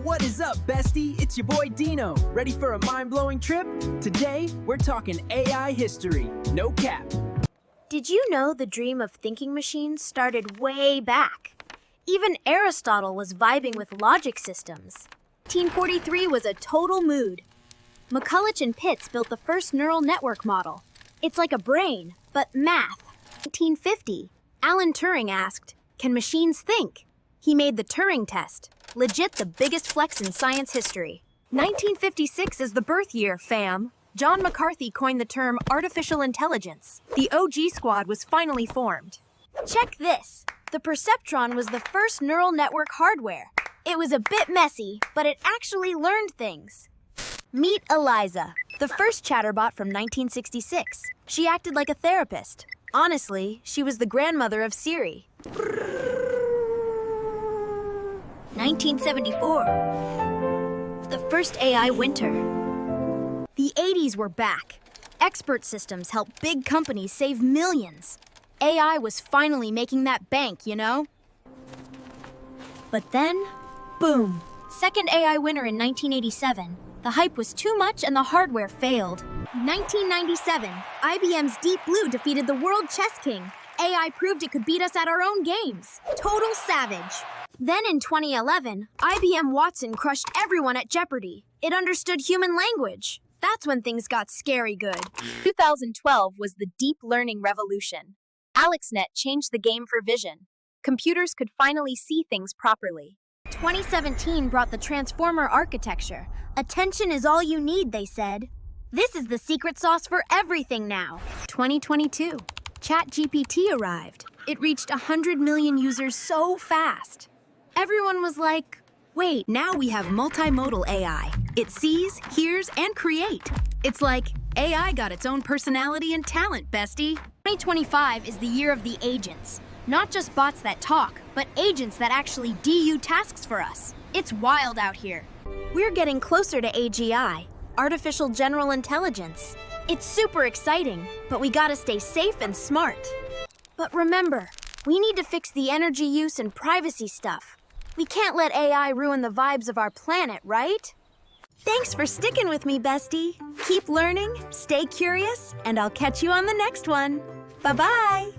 What is up, Bestie? It's your boy Dino. Ready for a mind-blowing trip? Today, we're talking AI history. No cap. Did you know the dream of thinking machines started way back? Even Aristotle was vibing with logic systems. 1943 was a total mood. McCulloch and Pitts built the first neural network model. It's like a brain, but math. 1950, Alan Turing asked, "Can machines think?" He made the Turing test, legit the biggest flex in science history. 1956 is the birth year, fam. John McCarthy coined the term artificial intelligence. The OG squad was finally formed. Check this. The perceptron was the first neural network hardware. It was a bit messy, but it actually learned things. Meet Eliza, the first chatterbot from 1966. She acted like a therapist. Honestly, she was the grandmother of Siri. 1974. The first AI winter. The 80s were back. Expert systems helped big companies save millions. AI was finally making that bank, you know? But then, boom. Second AI winner in 1987. The hype was too much and the hardware failed. 1997, IBM's Deep Blue defeated the world chess king. AI proved it could beat us at our own games. Total savage. Then in 2011, IBM Watson crushed everyone at Jeopardy. It understood human language. That's when things got scary good. 2012 was the deep learning revolution. AlexNet changed the game for vision. Computers could finally see things properly. 2017 brought the transformer architecture. Attention is all you need, they said. This is the secret sauce for everything now. 2022, ChatGPT arrived. It reached 100 million users so fast. Everyone was like, wait, now we have multimodal AI. It sees, hears, and creates. It's like AI got its own personality and talent, bestie. 2025 is the year of the agents. Not just bots that talk, but agents that actually do tasks for us. It's wild out here. We're getting closer to AGI, artificial general intelligence. It's super exciting, but we gotta stay safe and smart. But remember, we need to fix the energy use and privacy stuff. We can't let AI ruin the vibes of our planet, right? Thanks for sticking with me, bestie. Keep learning, stay curious, and I'll catch you on the next one. Bye-bye.